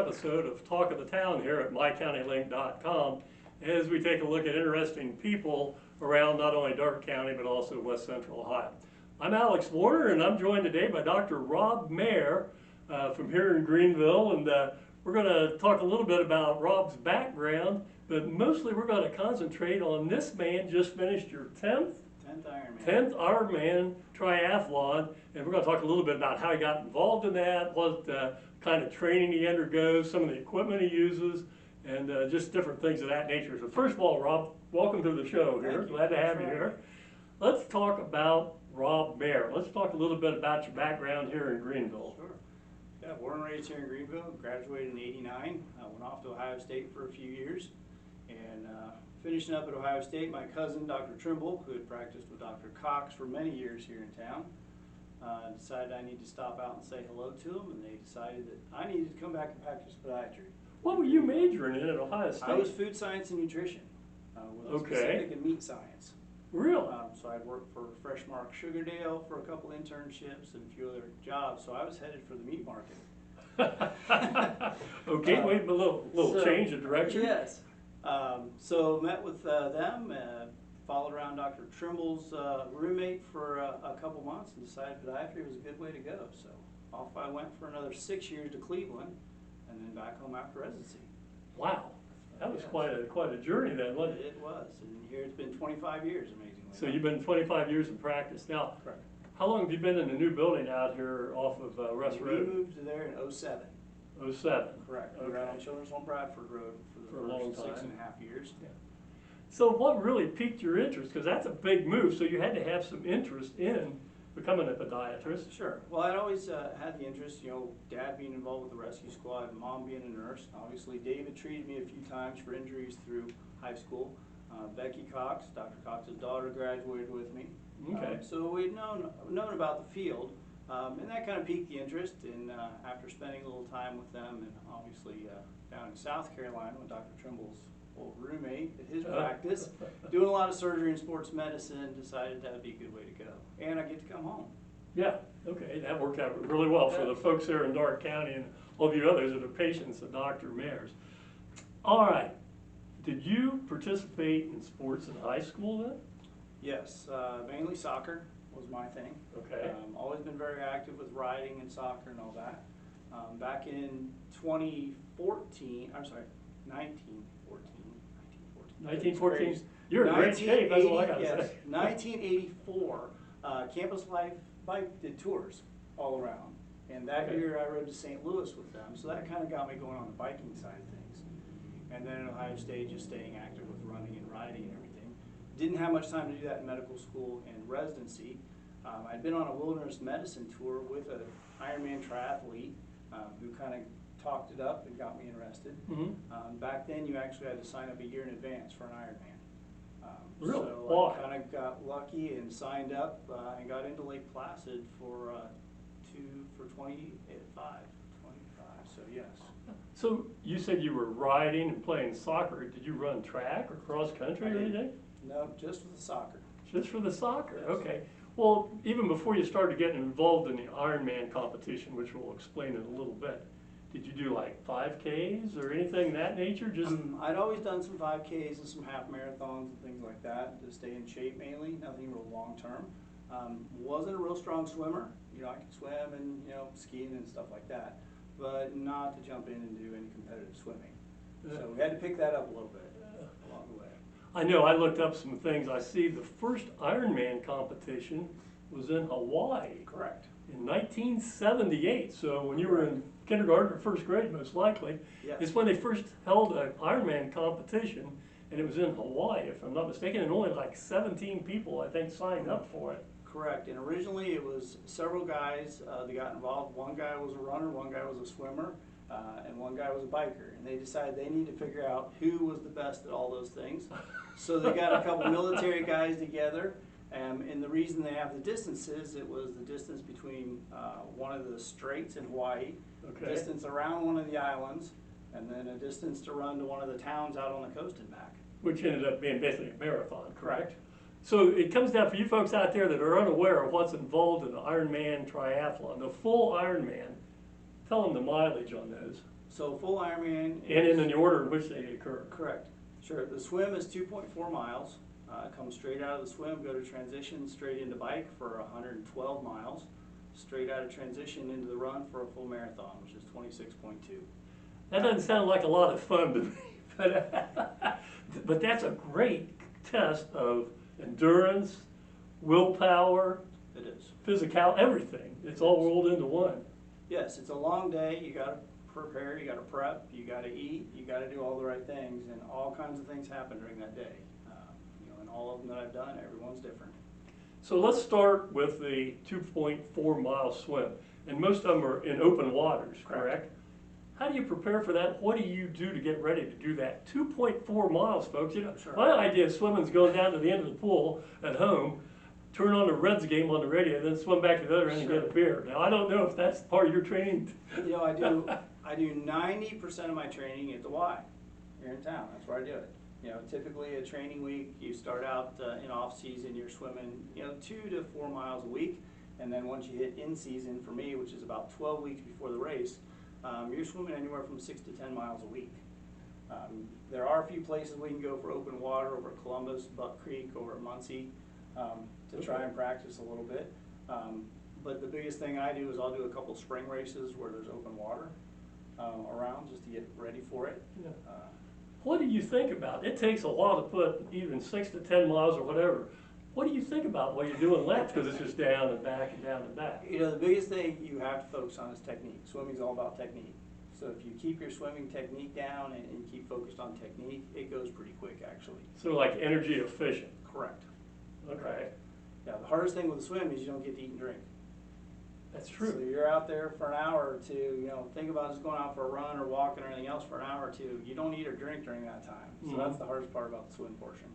episode of Talk of the Town here at mycountylink.com as we take a look at interesting people around not only Darke County but also West Central Ohio. I'm Alex Warner, and I'm joined today by Dr. Rob Maher from here in Greenville, and we're going to talk a little bit about Rob's background, but mostly we're going to concentrate on this man just finished your 10th Ironman triathlon, and we're going to talk a little bit about how he got involved in that, what kind of training he undergoes, some of the equipment he uses, and just different things of that nature. So first of all, Rob, welcome to the show here. Glad to have you here. Let's talk about Rob Maher. Let's talk a little bit about your background here in Greenville. Sure. Yeah, born and raised here in Greenville, graduated in '89, went off to Ohio State for a few years, and finishing up at Ohio State, my cousin, Dr. Trimble, who had practiced with Dr. Cox for many years here in town, decided I need to stop out and say hello to him, and they decided that I needed to come back and practice podiatry. What were you majoring in at Ohio State? I was food science and nutrition, with a specific in meat science. Really? So I'd worked for Freshmark Sugardale for a couple internships and a few other jobs, so I was headed for the meat market. Okay, wait a little change of direction. Yes. So met with them, followed around Dr. Trimble's roommate for a couple months, and decided podiatry was a good way to go. So off I went for another 6 years to Cleveland, and then back home after residency. Wow, that was quite a journey then, wasn't it? It was, and here it's been 25 years, amazingly. So you've been 25 years in practice. Now, correct. How long have you been in the new building out here off of Russ Road? We moved there in '07. '07. Correct. Okay. We were out on Children's Home Bradford Road for the first 6.5 years. Yeah. So what really piqued your interest? Because that's a big move, so you had to have some interest in becoming a podiatrist. Sure. Well, I'd always had the interest, you know, Dad being involved with the rescue squad, Mom being a nurse. Obviously, David treated me a few times for injuries through high school. Becky Cox, Dr. Cox's daughter, graduated with me. Okay. So we'd known about the field, and that kind of piqued the interest. And after spending a little time with them, and obviously down in South Carolina with Dr. Trimble's old roommate at his practice, doing a lot of surgery and sports medicine, decided that would be a good way to go. And I get to come home. Yeah, okay, that worked out really well for the folks here in Darke County and all of you others that are patients of Dr. Maher's. All right, did you participate in sports in high school then? Yes, mainly soccer was my thing. Okay. Always been very active with riding and soccer and all that. Back in 1914, 1914. You're in great shape, that's all I gotta say. 1984, Campus Life Bike did tours all around. And that year I rode to St. Louis with them, so that kind of got me going on the biking side of things. And then at Ohio State, just staying active with running and riding and everything. Didn't have much time to do that in medical school and residency. I'd been on a wilderness medicine tour with an Ironman triathlete who kind of talked it up and got me interested. Mm-hmm. Back then, you actually had to sign up a year in advance for an Ironman. Really? So Why? I kind of got lucky and signed up and got into Lake Placid for 25. So yes. So you said you were riding and playing soccer. Did you run track or cross country or anything? No, just for the soccer. Just for the soccer, Yes. Okay. Well, even before you started getting involved in the Ironman competition, which we'll explain in a little bit, did you do like 5Ks or anything of that nature? Just I'd always done some 5Ks and some half marathons and things like that to stay in shape mainly, nothing real long term. Wasn't a real strong swimmer. You know, I could swim and, you know, skiing and stuff like that, but not to jump in and do any competitive swimming. So we had to pick that up a little bit along the way. I know, I looked up some things. I see the first Ironman competition was in Hawaii. Correct. In 1978, so when you were in kindergarten or first grade most likely, Yes. is when they first held an Ironman competition, and it was in Hawaii if I'm not mistaken, and only like 17 people I think signed up for it. Correct, and originally it was several guys that got involved. One guy was a runner, one guy was a swimmer, and one guy was a biker. And they decided they need to figure out who was the best at all those things. So they got a couple military guys together, and the reason they have the distances, it was the distance between one of the straits in Hawaii, distance around one of the islands, and then a distance to run to one of the towns out on the coast and back. Which ended up being basically a marathon, correct? So it comes down for you folks out there that are unaware of what's involved in the Ironman triathlon, the full Ironman. Tell them the mileage on those. So full Ironman. And in the order in which they occur. Correct. Sure. The swim is 2.4 miles. Come straight out of the swim, go to transition, straight into bike for 112 miles. Straight out of transition into the run for a full marathon, which is 26.2. That doesn't sound like a lot of fun to me, but that's a great test of endurance, willpower, It is. physical, everything. It's all rolled into one. Yes, it's a long day. You got to prepare, you got to prep, you got to eat, you got to do all the right things, and all kinds of things happen during that day. And all of them that I've done, everyone's different. So let's start with the 2.4 mile swim, and most of them are in open waters, correct? How do you prepare for that? What do you do to get ready to do that? 2.4 miles, folks. You know, Sure. My idea of swimming is going down to the end of the pool at home, turn on the Reds game on the radio, then swim back to the other end and get a beer. Now, I don't know if that's part of your training. I do 90% of my training at the Y here in town. That's where I do it. Typically a training week, you start out in off season, you're swimming 2 to 4 miles a week, and then once you hit in season, for me, which is about 12 weeks before the race, you're swimming anywhere from 6 to 10 miles a week. There are a few places we can go for open water, over at Columbus, Buck Creek, over at Muncie, to try and practice a little bit. But the biggest thing I do is I'll do a couple spring races where there's open water around, just to get ready for it. Yeah. What do you think about? It takes a while to put even 6 to 10 miles or whatever. What do you think about while you're doing laps? Because it's just down and back and down and back. The biggest thing you have to focus on is technique. Swimming's all about technique. So if you keep your swimming technique down and you keep focused on technique, it goes pretty quick, actually. So like energy efficient. Correct. Okay. Yeah, the hardest thing with the swim is you don't get to eat and drink. That's true. So you're out there for an hour or two, think about just going out for a run or walking or anything else for an hour or two. You don't eat or drink during that time. So that's the hardest part about the swim portion.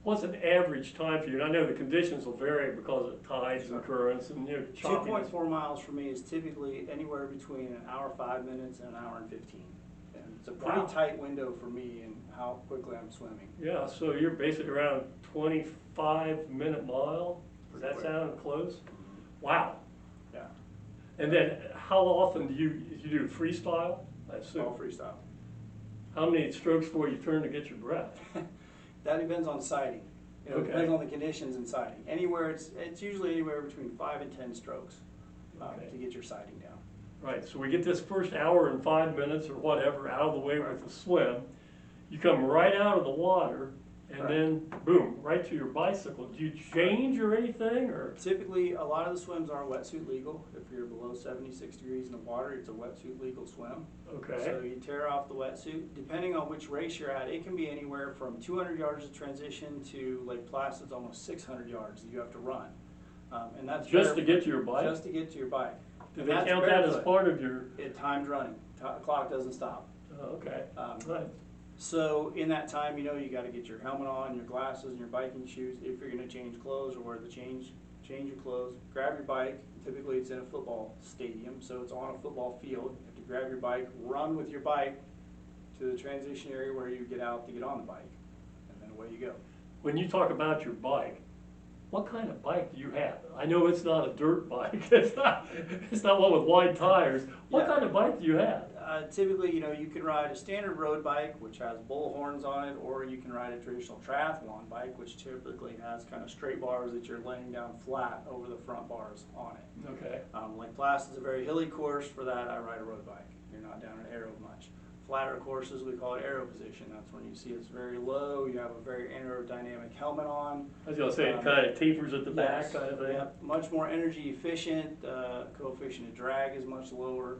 What's an average time for you? And I know the conditions will vary because of tides and currents and choppiness. 2.4 miles for me is typically anywhere between an hour 5 minutes and an hour and 15. And it's a pretty tight window for me and how quickly I'm swimming. Yeah, so you're basically around 25-minute mile. Does that sound close? Wow. Yeah. And then how often do you do freestyle? I assume. All freestyle. How many strokes before you turn to get your breath? That depends on sighting. It Okay. depends on the conditions and sighting. Anywhere it's usually anywhere between 5 and 10 strokes Okay. to get your sighting down. Right, so we get this first hour and 5 minutes or whatever out of the way with the swim. You come right out of the water and then boom, right to your bicycle. Do you change or anything, or? Typically, a lot of the swims are wetsuit legal. If you're below 76 degrees in the water, it's a wetsuit legal swim. Okay. So you tear off the wetsuit. Depending on which race you're at, it can be anywhere from 200 yards of transition to Lake Placid's almost 600 yards that you have to run. And that's Just to get to your bike? Just to get to your bike. Do they count that as part of your? Timed running. Clock doesn't stop. Oh, okay. Right. So in that time, you got to get your helmet on, your glasses, and your biking shoes. If you're going to change clothes or wear the change your clothes. Grab your bike. Typically, it's in a football stadium, so it's on a football field. You have to grab your bike, run with your bike to the transition area where you get out to get on the bike, and then away you go. When you talk about your bike, what kind of bike do you have? I know it's not a dirt bike. It's not one with wide tires. What kind of bike do you have? Typically, you can ride a standard road bike, which has bull horns on it, or you can ride a traditional triathlon bike, which typically has kind of straight bars that you're laying down flat over the front bars on it. Okay. Lake Placid's a very hilly course. For that, I ride a road bike. You're not down an aero much. Flatter courses, we call it aero position. That's when you see it's very low. You have a very aerodynamic helmet on. I was going to say, it kind of tapers at the back kind of thing. Yep. Much more energy efficient. Coefficient of drag is much lower.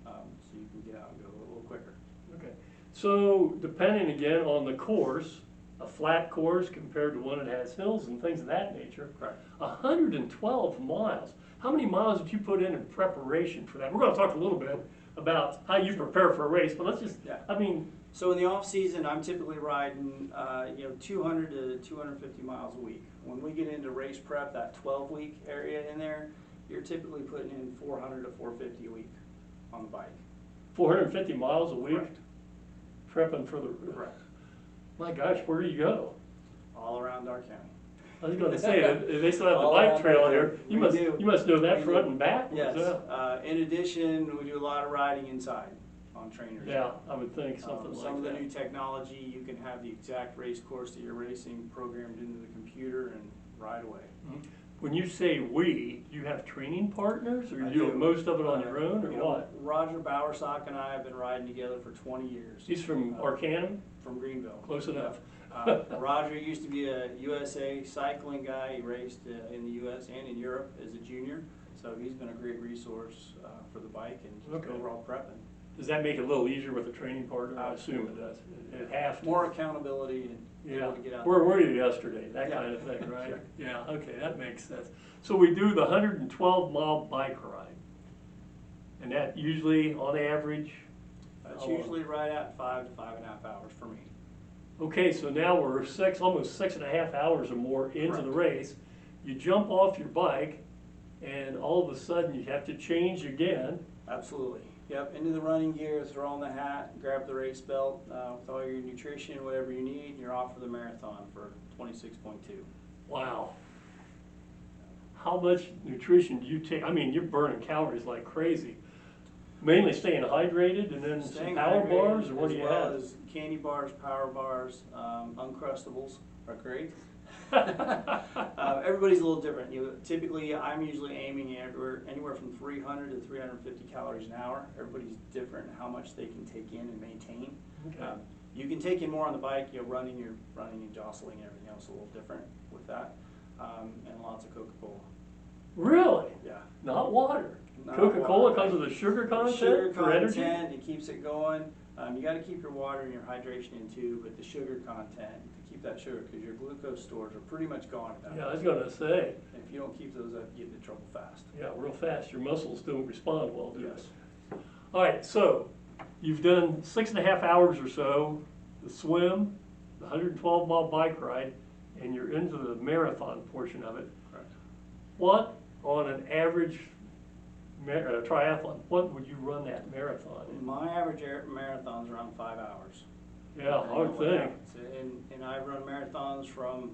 So you can get out and go a little quicker. Okay. So depending again on the course, a flat course compared to one that has hills and things of that nature. Correct. 112 miles. How many miles did you put in preparation for that? We're going to talk a little bit about how you prepare for a race, but let's just, So in the off season, I'm typically riding, 200 to 250 miles a week. When we get into race prep, that 12-week area in there, you're typically putting in 400 to 450 a week on the bike. 450 miles a week? Correct. Prepping for the... Correct. My gosh, where do you go? All around our county. I was going to say, they still have the bike trail here. You must know that front and back. Yes. In addition, we do a lot of riding inside marathon trainers. Yeah, I would think something like that. Some of the new technology, you can have the exact race course that you're racing programmed into the computer and right away. Mhm. When you say we, do you have training partners, or I you do do. most of it on your own, or You know, what? Roger Bowersock and I have been riding together for 20 years. He's from Arcanum? From Greenville. Close enough. Roger used to be a USA cycling guy. He raced in the US and in Europe as a junior. So he's been a great resource for the bike and just Okay. overall prepping. Does that make it a little easier with a training partner? I assume it does. It has to. More accountability and Yeah. able to get out Where there. were you yesterday? That Yeah. kind of thing, right? Sure. Yeah, okay, that makes sense. So we do the 112-mile bike ride. And that usually, on average? That's how long? usually right at 5 to 5.5 hours for me. Okay, so now we're almost 6.5 hours or more into the Correct. race. You jump off your bike, and all of a sudden you have to change again. Absolutely. Yep, into the running gear, throw on the hat, grab the race belt with all your nutrition, whatever you need, and you're off for the marathon for 26.2. Wow. How much nutrition do you take? I mean, you're burning calories like crazy. Mainly staying hydrated, and then some Staying power hydrated, bars, or what do you as well have? as candy bars, power bars, Uncrustables are great. Everybody's a little different. Typically, I'm usually aiming anywhere from 300 to 350 calories an hour. Everybody's different in how much they can take in and maintain. Okay. You can take in more on the bike. Running and jostling and everything else a little different with that, and lots of Coca-Cola. Really? Yeah. Not water? Not Coca-Cola water. because of the sugar content Sugar for energy? content, it keeps it going. You got to keep your water and your hydration in too, but the sugar content to keep that sugar, because your glucose stores are pretty much gone at that Yeah, I was point. gonna say, If you don't keep those up, you get into trouble fast. yeah, real fast. Your muscles don't respond well to it. Yes. All right, so you've done 6.5 hours or so, the swim, the 112-mile bike ride, and you're into the marathon portion of it. Correct. What, on an average triathlon, what would you run that marathon in? My average marathon's around 5 hours. Yeah, I would think. And I run marathons from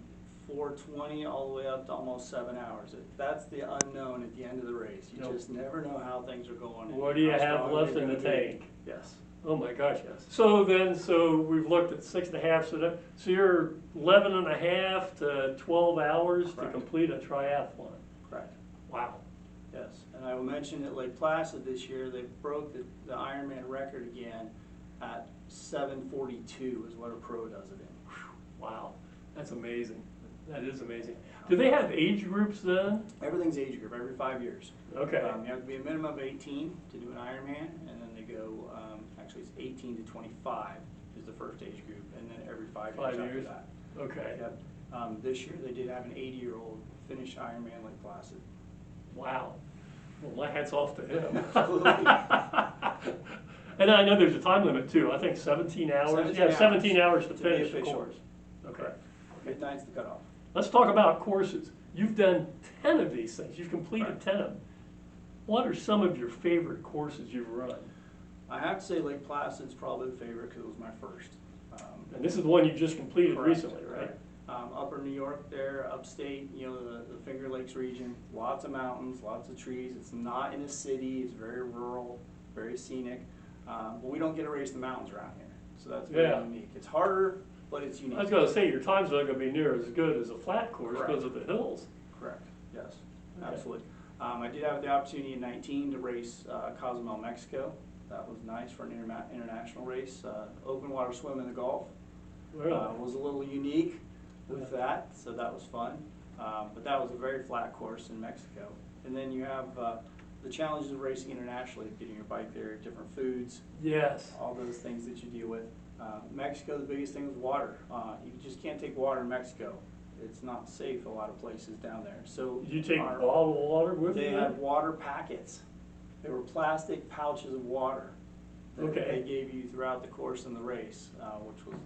4:20 all the way up to almost 7 hours. That's the unknown at the end of the race. You Nope. just never know how things are going. and What do you how have strong left you're in the gonna be. tank? Yes. Oh my gosh. Yes. So we've looked at 6.5, so you're 11.5 to 12 hours to Correct. complete a triathlon. Correct. Wow. Yes, and I will mention that Lake Placid this year, they broke the Ironman record again at 7:42 is what a pro does it in. Wow, that's amazing. That is amazing. Do they have age groups then? Everything's age group, every 5 years. Okay. You have to be a minimum of 18 to do an Ironman, and then they go, actually it's 18 to 25 is the first age group, and then every 5 years 5 after years? that. Okay. Yep. This year they did have an 80-year-old finish Ironman Lake Placid. Wow. Well, my hat's off to him. Absolutely. And I know there's a time limit too. I think 17 hours. 17 You have 17 hours to be finish the official. course. Okay. Midnight's the cutoff. Let's talk about courses. You've done 10 of these things. You've completed Right. 10 of them. What are some of your favorite courses you've run? I have to say Lake Placid's probably the favorite because it was my first. And this is the one you just completed Correct, recently, right? correct. Upper New York there, upstate, the Finger Lakes region, lots of mountains, lots of trees. It's not in a city, it's very rural, very scenic. But we don't get to race the mountains around here, so that's very Yeah. unique. It's harder, but it's unique. I was going to say, your time's not going to be near as good as a flat course Correct. because of the hills. Correct, yes, Okay. absolutely. I did have the opportunity in 19 to race Cozumel, Mexico. That was nice for an international race. Open water swim in the Gulf. Really? Was a little unique with that, so that was fun. But that was a very flat course in Mexico. And then you have the challenges of racing internationally, getting your bike there, different foods, Yes. all those things that you deal with. Mexico, the biggest thing was water. You just can't take water in Mexico. It's not safe a lot of places down there. So Did you take our- bottled water with They you? had water packets. They were plastic pouches of water that Okay. they gave you throughout the course and the race, which was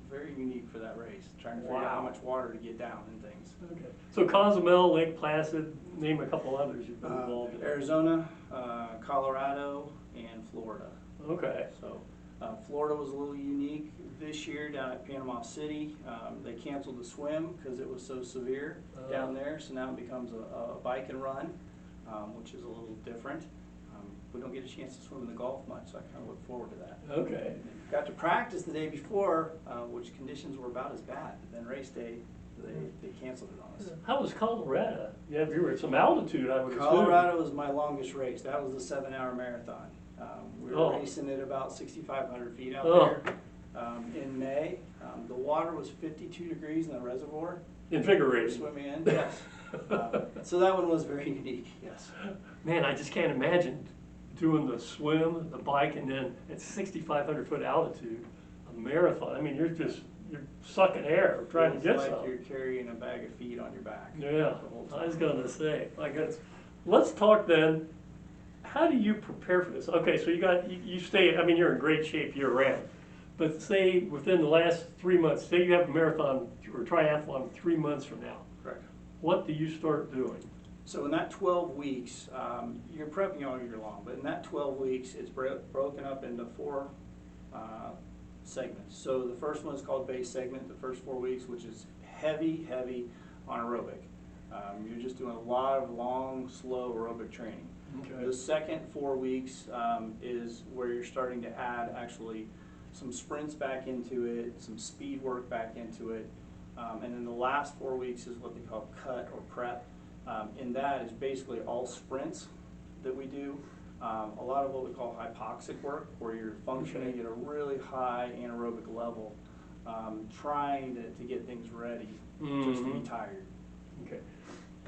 very unique for that race, trying to figure out how Wow. much water to get down and things. Okay. So Cozumel, Lake Placid, name a couple others you've been involved in. Arizona, Colorado, and Florida. Okay. So Florida was a little unique this year down at Panama City. They canceled the swim because it was so severe down there, so now it becomes a bike and run, which is a little different. we don't get a chance to swim in the Gulf much, so I kind of look forward to that. Okay. Got to practice the day before, which conditions were about as bad. But then race day, they canceled it on us. How was Colorado? Yeah, you were at some altitude, I would assume. Colorado was my longest race. That was the 7-hour marathon. We were Oh. racing at about 6,500 feet out Oh. there in May. The water was 52 degrees in the reservoir. Invigorating. Swimming in, yes. So that one was very unique, yes. Man, I just can't imagine doing the swim, the bike, and then at 6,500 foot altitude, a marathon. I mean, you're sucking air trying to Feels get like some. you're carrying a bag of feed on your back. Yeah, the whole I was time. gonna say, let's talk then, how do you prepare for this? Okay, so you stay, I mean, you're in great shape year round, but say within the last 3 months, say you have a marathon or triathlon 3 months from now, Correct. what do you start doing? So in that 12 weeks, you're prepping all year long, but in that 12 weeks, it's broken up into 4 segments. So the first one is called base segment, the first 4 weeks, which is heavy on aerobic. You're just doing a lot of long, slow aerobic training. Okay. The second 4 weeks is where you're starting to add actually some sprints back into it, some speed work back into it, and then the last 4 weeks is what they call cut or prep. And that is basically all sprints that we do. A lot of what we call hypoxic work, where you're functioning at a really high anaerobic level, trying to get things ready, just to be tired. Okay.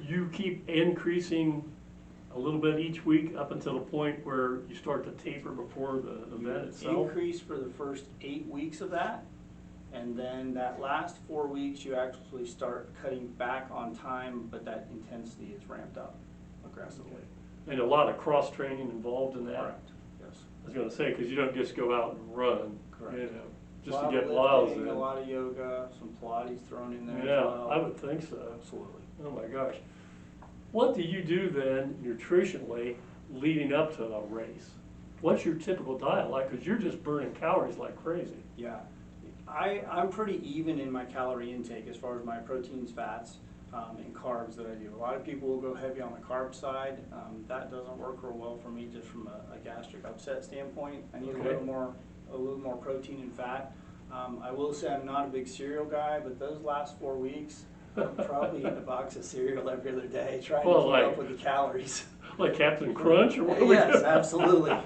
You keep increasing a little bit each week up until the point where you start to taper before the event itself? Increase for the first 8 weeks of that, and then that last 4 weeks you actually start cutting back on time, but that intensity is ramped up aggressively. Okay. And a lot of cross training involved in that? Correct, yes. I was going to say, because you don't just go out and run, Correct. you know, just A to lot get of miles lifting, in. a lot of yoga, some Pilates thrown in there Yeah, as well. I would think so. Absolutely. Oh my gosh. What do you do then nutritionally leading up to a race? What's your typical diet like? Because you're just burning calories like crazy. Yeah, I'm pretty even in my calorie intake as far as my proteins, fats, and carbs that I do. A lot of people will go heavy on the carb side. That doesn't work real well for me just from a gastric upset standpoint. I need Okay. a little more protein and fat. I will say I'm not a big cereal guy, but those last 4 weeks, I'm probably eating a box of cereal every other day, trying to keep up with the calories. Like Captain Crunch or what? Are we Yes, doing? absolutely.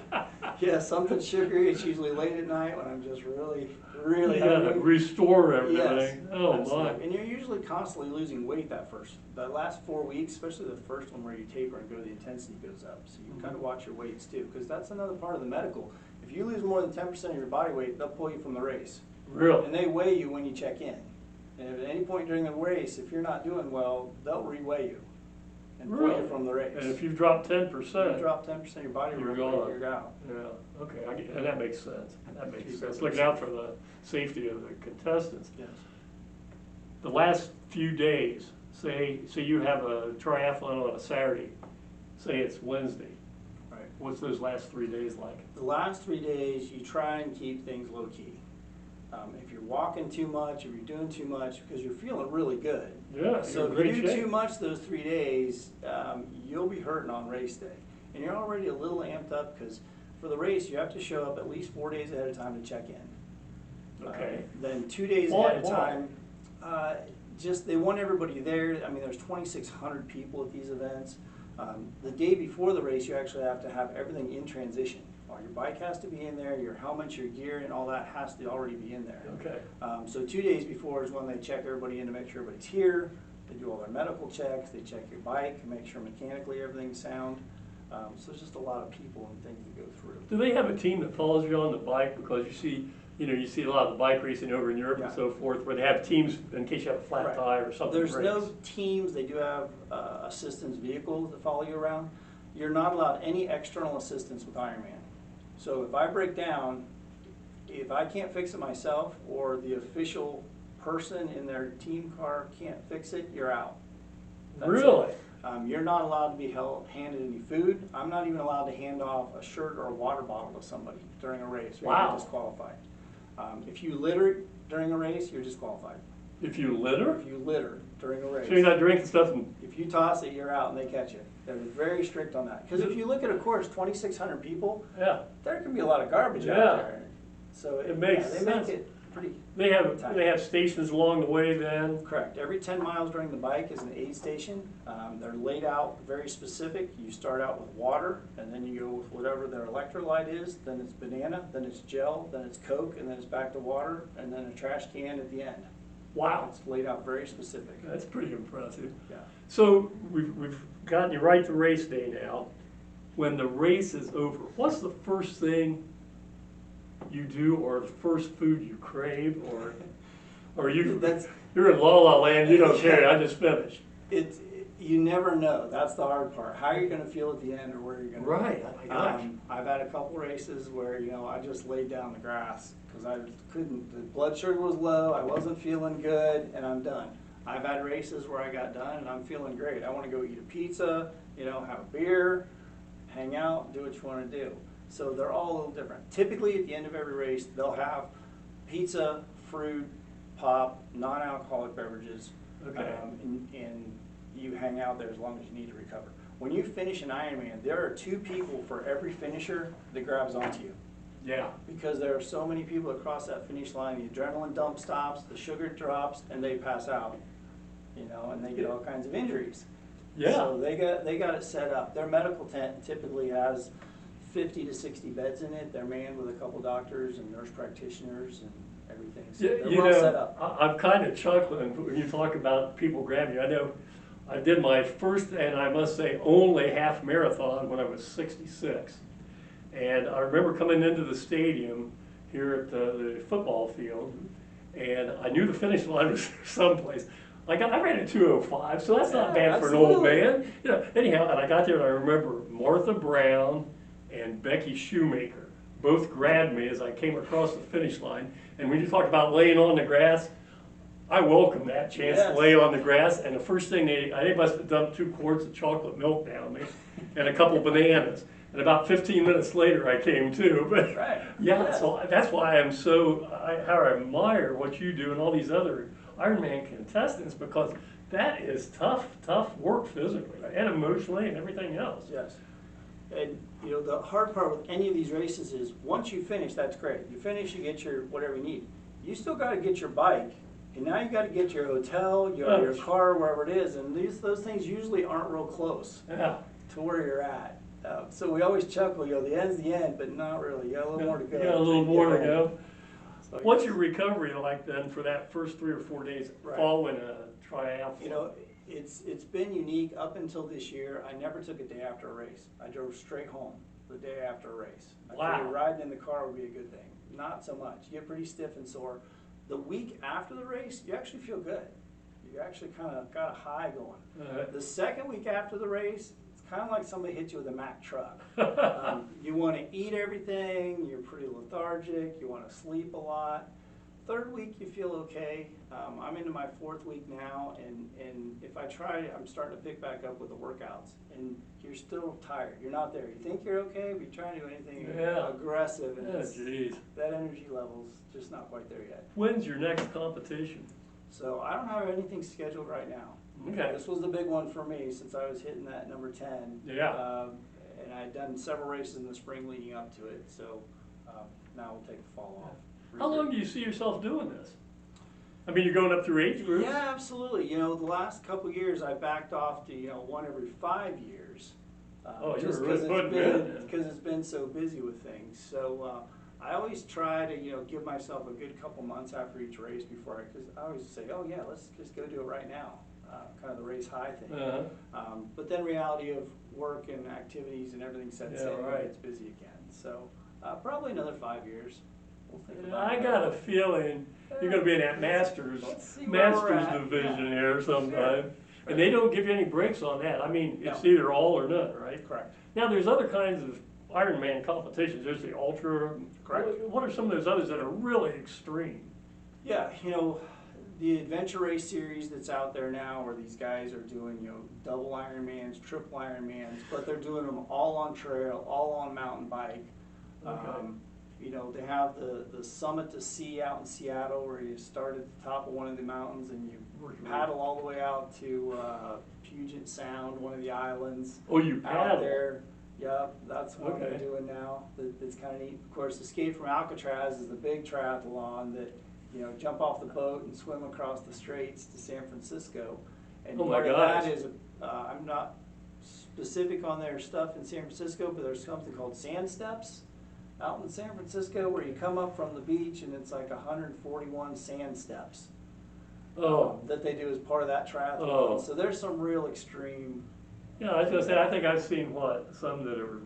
Yeah, something sugary. It's usually late at night when I'm just really You gotta hungry. restore Yes, everything. Oh absolutely. my. And you're usually constantly losing weight that last 4 weeks, especially the first one where you taper and go, the intensity goes up. So you kind of watch your weights too, because that's another part of the medical. If you lose more than 10% of your body weight, they'll pull you from the race. Really? And they weigh you when you check in. And if at any point during the race, if you're not doing well, they'll re-weigh you and pull Really? you from the race. And if you've dropped If 10%, you drop 10% of your body You're weight, gone. you're out. yeah, okay, and that makes sense. That makes Keep sense. it Looking out for the safety of the contestants. Yes. The last few days, say you have a triathlon on a Saturday, say it's Wednesday. Right. What's those last 3 days like? The last 3 days, you try and keep things low key. If you're walking too much, if you're doing too much, because you're feeling really good. Yeah, So you're in if you great do shape. too much those 3 days, you'll be hurting on race day. And you're already a little amped up because for the race, you have to show up at least 4 days ahead of time to check in. Okay. Then 2 days Why- ahead of why? time, just they want everybody there. I mean, there's 2,600 people at these events. The day before the race, you actually have to have everything in transition. Your bike has to be in there, your helmet, your gear, and all that has to already be in there. Okay. So 2 days before is when they check everybody in to make sure everybody's here. They do all their medical checks, they check your bike, make sure mechanically everything's sound. So there's just a lot of people and things that go through. Do they have a team that follows you on the bike? Because you see a lot of the bike racing over in Europe and Yeah. so forth, where they have teams in case you have a flat Right. tire or something. There's breaks. no teams, they do have assistance vehicles that follow you around. You're not allowed any external assistance with Ironman. So if I break down, if I can't fix it myself or the official person in their team car can't fix it, you're out. That's Really? it. You're not allowed to be handed any food. I'm not even allowed to hand off a shirt or a water bottle to somebody during a race. Or Wow. You're disqualified. If you litter during a race, you're disqualified. If you litter? If you litter during a race. So you're not drinking stuff and, If you toss it, you're out and they catch you. They're very strict on that. Because if you look at a course, 2,600 people, yeah. there can be a lot of garbage Yeah. out there. So It makes they sense. make it pretty They tight. have stations along the way then? Correct. Every 10 miles during the bike is an aid station. They're laid out very specific. You start out with water, and then you go with whatever their electrolyte is. Then it's banana, then it's gel, then it's Coke, and then it's back to water, and then a trash can at the end. Wow. It's laid out very specific. That's pretty impressive. Yeah. So we've gotten you right to race day now. When the race is over, what's the first thing you do, or the first food you crave, or you're in La La Land, you don't care, I just finished. You never know. That's the hard part. How are you going to feel at the end, or where you're going to Right, oh my gosh. I've had a couple races where, you know, I just laid down the grass because I couldn't, the blood sugar was low, I wasn't feeling good, and I'm done. I've had races where I got done and I'm feeling great. I want to go eat a pizza, you know, have a beer, hang out, do what you want to do. So they're all a little different. Typically at the end of every race, they'll have pizza, fruit, pop, non-alcoholic beverages, Okay. and you hang out there as long as you need to recover. When you finish an Ironman, there are 2 people for every finisher that grabs onto you. Yeah. Because there are so many people across that finish line, the adrenaline dump stops, the sugar drops, and they pass out, you know, and they get all kinds of injuries. Yeah. So they got it set up. Their medical tent typically has 50 to 60 beds in it. They're manned with a couple doctors and nurse practitioners and everything. So Yeah, they're you well set know, up. I'm kind of chuckling when you talk about people grabbing you. I know I did my first, and I must say only, half marathon when I was 66. And I remember coming into the stadium here at the football field, and I knew the finish line was someplace. I ran at 2:05, so that's not Yeah, bad for an old absolutely. man. You know, anyhow, and I got there and I remember Martha Brown and Becky Shoemaker both grabbed me as I came across the finish line. And when you talk about laying on the grass, I welcome that chance Yes. to lay on the grass. And the first thing they must have dumped 2 quarts of chocolate milk down me and a couple bananas. And about 15 minutes later, I came to. But Right. yeah, Yeah. so that's why I'm so, how I admire what you do and all these other Ironman contestants, because that is tough work physically and emotionally and everything else. Yes. And, you know, the hard part with any of these races is once you finish, that's great. You finish, you get your whatever you need. You still got to get your bike, and now you got to get your hotel, your car, wherever it is. And those things usually aren't real close Yeah. to where you're at. So we always chuckle, you know, the end's the end, but not really. You got a little more to go. Yeah, a little more to go. So, What's your recovery like then for that first 3 or 4 days Right. following a triathlon? You know, it's been unique up until this year. I never took a day after a race. I drove straight home the day after a race. Wow. I figured riding in the car would be a good thing. Not so much. You get pretty stiff and sore. The week after the race, you actually feel good. You actually kind of got a high going. The second week after the race, it's kind of like somebody hit you with a Mack truck. You want to eat everything, you're pretty lethargic, you want to sleep a lot. Third week you feel okay. I'm into my 4th week now, and if I try, I'm starting to pick back up with the workouts, and you're still tired. You're not there. You think you're okay, but you're trying to do anything aggressive, and Geez. that energy level's just not quite there yet. When's your next competition? So I don't have anything scheduled right now. Okay. This was the big one for me since I was hitting that number 10. Yeah. And I'd done several races in the spring leading up to it, so now we'll take the fall off. How long do you see yourself doing this? I mean, you're going up through age groups? Yeah, absolutely. You know, the last couple of years I backed off to, you know, 1 every 5 years. You're really putting it in. Because it's been so busy with things. So I always try to, you know, give myself a good couple months after each race before because I always say, oh yeah, let's just go do it right now. Kind of the race high thing. But then reality of work and activities and everything sets in, right. It's busy again. So probably another 5 years. We'll think Yeah, about I that. got a feeling you're going to be in that Masters Let's see where we're at. division Yeah. here sometime. Sure. And they don't give you any breaks on that. I mean, it's No. either all or none, right? Correct. Now, there's other kinds of Ironman competitions. There's the Ultra. Correct. What are some of those others that are really extreme? Yeah, you know, the adventure race series that's out there now where these guys are doing, you know, double Ironmans, triple Ironmans, but they're doing them all on trail, all on mountain bike. Okay. you know, they have the Summit to Sea out in Seattle, where you start at the top of one of the mountains and you paddle all the way out to Puget Sound, one of the islands. Oh, you out paddle? there. Yep, that's what Okay. we're doing now. It's kind of neat. Of course, Escape from Alcatraz is the big triathlon that, you know, jump off the boat and swim across the straits to San Francisco. And Oh my part of gosh. that is, I'm not specific on their stuff in San Francisco, but there's something called sand steps out in San Francisco, where you come up from the beach and it's like 141 sand steps Oh. that they do as part of that triathlon. Oh. So there's some real extreme. Yeah, I was gonna say, I think I've seen some that are,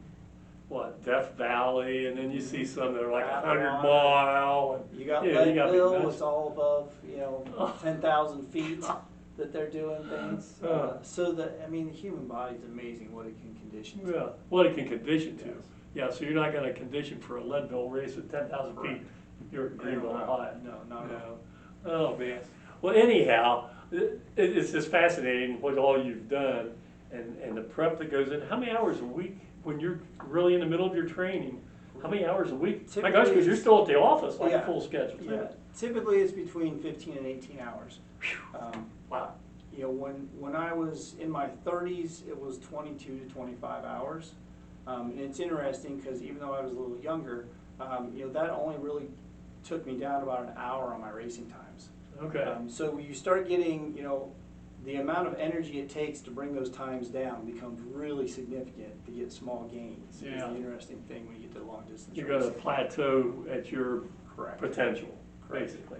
Death Valley, and then you see some that are like 100-mile. You got Yeah, you gotta be Leadville, nuts. it's all above, you know, Oh. 10,000 feet that they're doing things. Oh. So I mean, the human body's amazing what it can condition to. Yeah, what it can condition to. Yes. Yeah, so you're not gonna condition for a Leadville race at 10,000 feet. You're at Greenville High. No, not at all. Oh, man. Well, anyhow, it's just fascinating what all you've done and the prep that goes in. How many hours a week, when you're really in the middle of your training, how many hours a week? My gosh, because you're still at the office, like Yeah. full schedule. Yeah, typically it's between 15 and 18 hours. Wow. You know, when I was in my 30s, it was 22 to 25 hours. And it's interesting because even though I was a little younger, you know, that only really took me down about an hour on my racing times. Okay. So when you start getting, you know, the amount of energy it takes to bring those times down becomes really significant to get small gains. Yeah. It's the interesting thing when you get to long distance You're gonna racing. plateau at your Correct. potential, Correct. basically.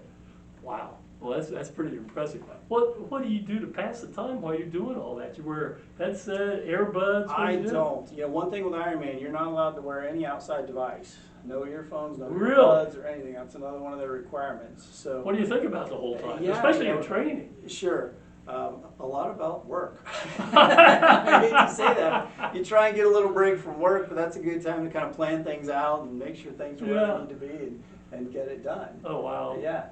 Wow. Well, that's pretty impressive. What do you do to pass the time while you're doing all that? You wear headset, earbuds? What do I you do? don't. You know, one thing with Ironman, you're not allowed to wear any outside device. No earphones, no Really? earbuds or anything. That's another one of their requirements. So What do you think about the whole time, Yeah, especially you know, in training? Sure. A lot about work. I hate to say that. You try and get a little break from work, but that's a good time to kind of plan things out and make sure things are where Yeah. they need to be and get it done. Oh, wow. Yeah.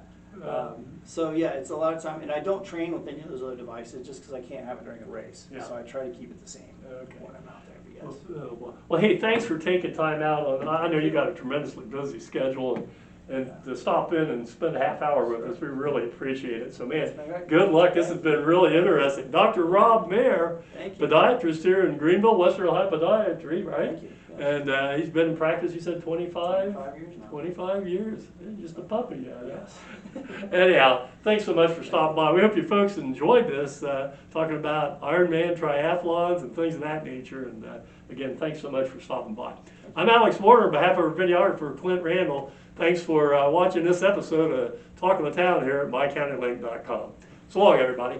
So yeah, it's a lot of time, and I don't train with any of those other devices just because I can't have it during a race. Yeah. So I try to keep it the same Okay. when I'm out there. But yes. Well, hey, thanks for taking time out. I know you got a tremendously busy schedule, and to stop in and spend a half hour with us, we really appreciate it. So, man, good luck. This has been really interesting. Dr. Rob Maher, Thank you. podiatrist here in Greenville, Western Ohio Podiatry, right? Thank you. Yes. And he's been in practice, you said 25? 25 years now. 25 years. Just a puppy, yeah. Yes. Anyhow, thanks so much for stopping by. We hope you folks enjoyed this, talking about Ironman triathlons and things of that nature. And again, thanks so much for stopping by. I'm Alex Warner, on behalf of our videographer, Clint Randall. Thanks for watching this episode of Talking the Town here at mycountylink.com. So long, everybody.